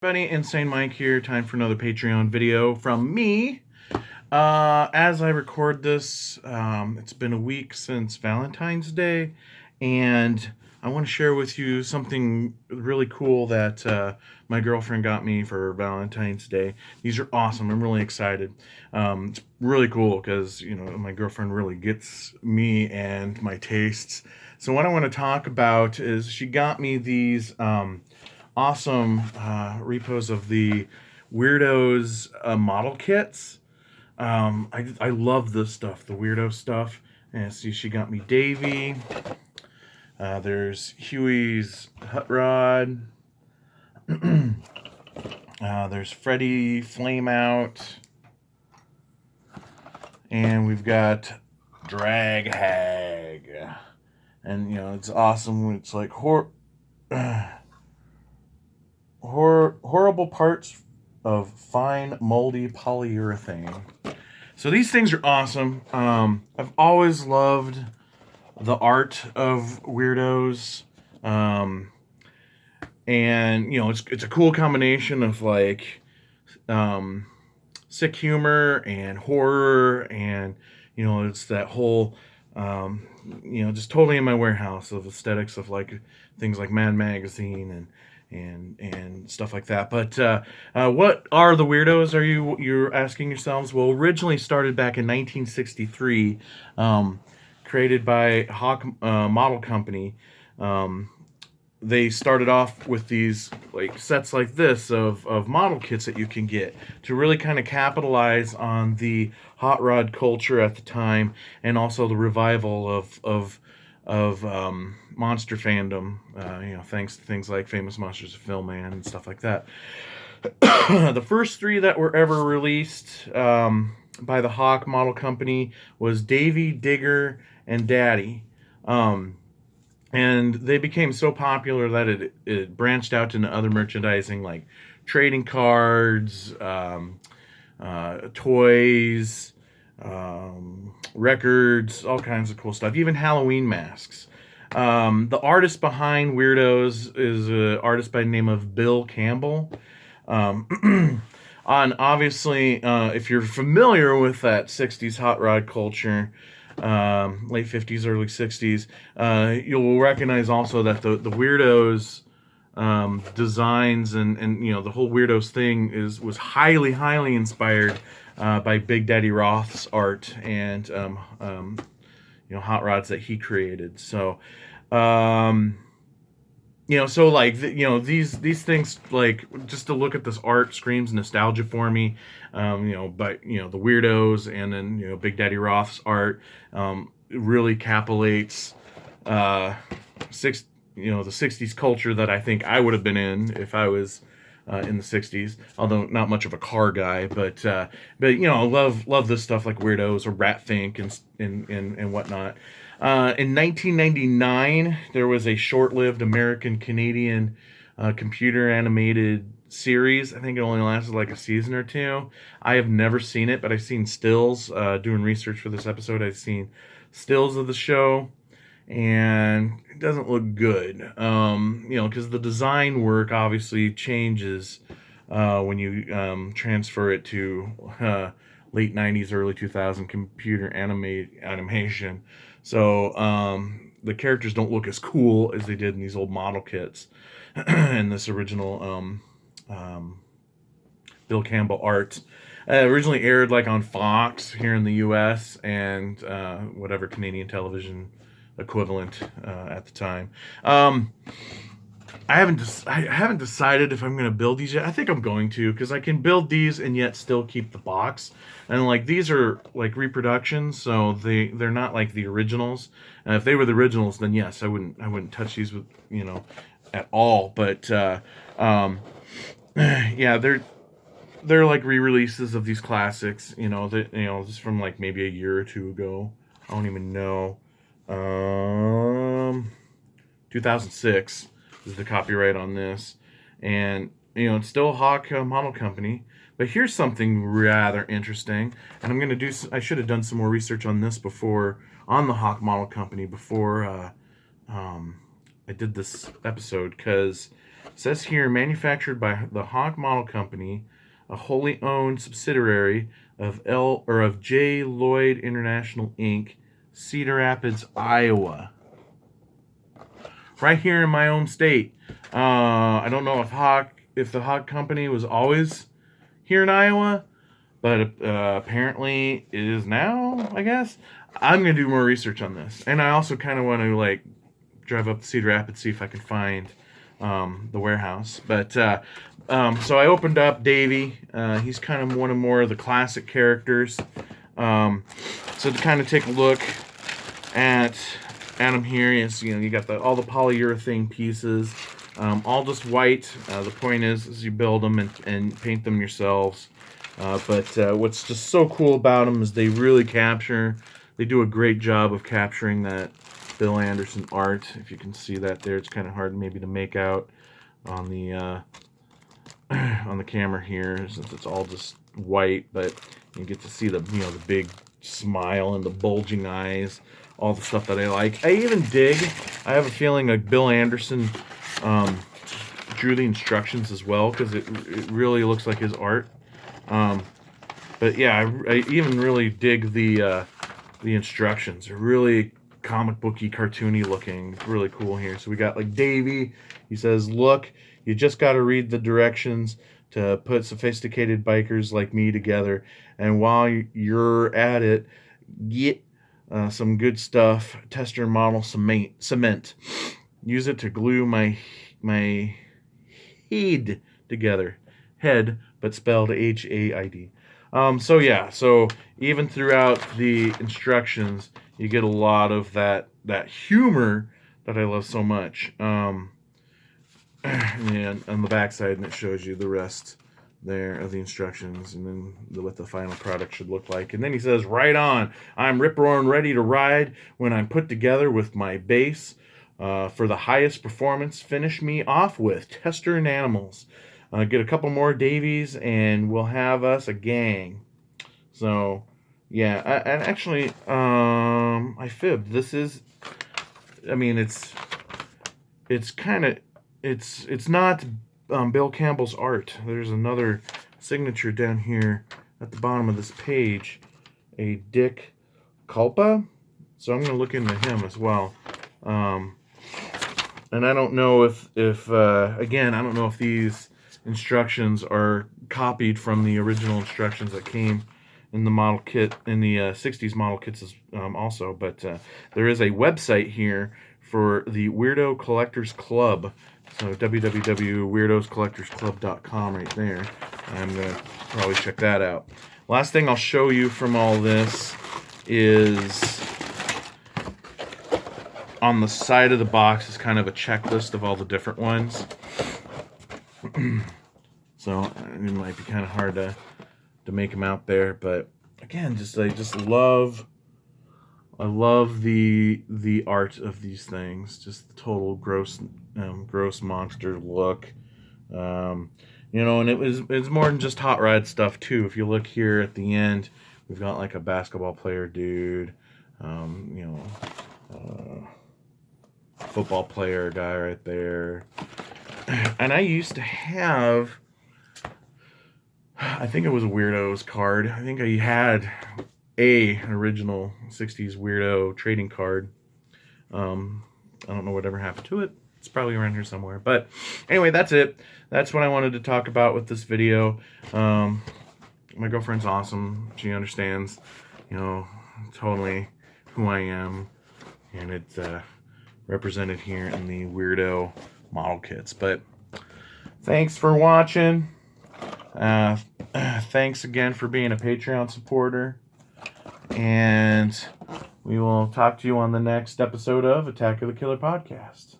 Everybody, Insane Mike here. Time for another Patreon video from me. As I record this, it's been a week since Valentine's Day, and I want to share with you something really cool that my girlfriend got me for Valentine's Day. These are awesome. I'm really excited. It's really cool because, my girlfriend really gets me and my tastes. So what I want to talk about is she got me these awesome repos of the Weird-Ohs model kits. I love this stuff, the Weird-Oh stuff. And see, she got me Davy. There's Huey's Hot Rod. There's Freddy Flame Out. And we've got Drag Hag. And, it's awesome. It's like horrible parts of fine moldy polyurethane. So these things are awesome. I've always loved the art of Weird-Ohs. And it's a cool combination of like sick humor and horror, and it's that whole just totally in my warehouse of aesthetics of like things like Mad Magazine and stuff like that. But what are the Weird-Ohs, you're asking yourselves? Well, originally started back in 1963, created by Hawk Model Company. They started off with these like sets like this of model kits that you can get to really kind of capitalize on the hot rod culture at the time, and also the revival of monster fandom, thanks to things like Famous Monsters of Film Man and stuff like that. The first three that were ever released by the Hawk Model Company was Davy, Digger, and Daddy. And they became so popular that it branched out into other merchandising like trading cards, toys, records, all kinds of cool stuff, even Halloween masks. The artist behind Weird-Ohs is an artist by the name of Bill Campbell. Obviously, if you're familiar with that 60s hot rod culture, late 50s, early 60s, you'll recognize also that the Weird-Ohs designs and the whole Weird-Ohs thing was highly inspired by Big Daddy Roth's art and hot rods that he created. So so like these things, like, just to look at this art screams nostalgia for me. But the Weird-Ohs and then Big Daddy Roth's art really capitulates the 60s culture that I think I would have been in if I was in the 60s, although not much of a car guy, but love this stuff like Weird-Ohs or Rat Fink and whatnot. In 1999, there was a short-lived American-Canadian computer animated series. I think it only lasted like a season or two. I have never seen it, but I've seen stills. Doing research for this episode, I've seen stills of the show, and it doesn't look good. Because the design work obviously changes when you transfer it to late 90s, early 2000 computer animation. So the characters don't look as cool as they did in these old model kits and this original Bill Campbell art. Originally aired like on Fox here in the U.S. and whatever Canadian television equivalent at the time. I haven't decided if I'm going to build these yet. I think I'm going to, because I can build these and yet still keep the box. And like these are like reproductions, so they're not like the originals. And if they were the originals, then yes, I wouldn't touch these with at all. But yeah, they're like re-releases of these classics. Just from like maybe a year or two ago. I don't even know. 2006 is the copyright on this, and it's still Hawk Model Company. But here's something rather interesting, and I should have done some more research on this on the Hawk Model Company before I did this episode, because says here, manufactured by the Hawk Model Company, a wholly owned subsidiary of J. Lloyd International Inc., Cedar Rapids, Iowa. Right here in my own state. I don't know if the Hawk Company was always here in Iowa, but apparently it is now, I guess. I'm going to do more research on this. And I also kind of want to, like, drive up to Cedar Rapids, see if I can find the warehouse. But so I opened up Davey. He's kind of one of more of the classic characters. So to kind of take a look at him here, you got all the polyurethane pieces, all just white. The point is you build them and paint them yourselves. But what's just so cool about them is they do a great job of capturing that Bill Anderson art. If you can see that there, it's kind of hard maybe to make out on the camera here since it's all just white, but you get to see the the big smile and the bulging eyes, all the stuff that I like. I have a feeling like Bill Anderson drew the instructions as well, because it really looks like his art. But yeah, I even really dig the instructions. They're really comic booky, cartoony looking. It's really cool here. So we got like Davey. He says, "Look, you just got to read the directions to put sophisticated bikers like me together. And while you're at it, get some good stuff. Tester model cement. Use it to glue my head together. Head, but spelled H-A-I-D." So even throughout the instructions, you get a lot of that humor that I love so much. And on the backside, and it shows you the rest there of the instructions, and then what the final product should look like. And then he says, "Right on. I'm rip-roaring ready to ride when I'm put together with my base. For the highest performance, finish me off with Tester and Animals. Get a couple more Davies, and we'll have us a gang." So, yeah, and actually, I fibbed. This is, I mean, it's not Bill Campbell's art. There's another signature down here at the bottom of this page, a Dick Culpa. So I'm going to look into him as well. And I don't know if again, I don't know if these instructions are copied from the original instructions that came in the model kit, in the 60s model kits also, but there is a website here for the Weirdo Collectors Club. So www.weirdoscollectorsclub.com right there. I'm going to probably check that out. Last thing I'll show you from all this is on the side of the box is kind of a checklist of all the different ones. So it might be kind of hard to make them out there, but again, I love the art of these things. Just the total gross monster look. And it's more than just hot rod stuff too. If you look here at the end, we've got like a basketball player dude, football player guy right there. And I used to have, I think it was a Weird-Ohs card. I think I had an original 60s Weird-Oh trading card. I don't know whatever happened to it. It's probably around here somewhere. But anyway, that's it. That's what I wanted to talk about with this video. My girlfriend's awesome. She understands, totally who I am. And it's represented here in the Weird-Oh model kits. But thanks for watching. Thanks again for being a Patreon supporter. And we will talk to you on the next episode of Attack of the Killer Podcast.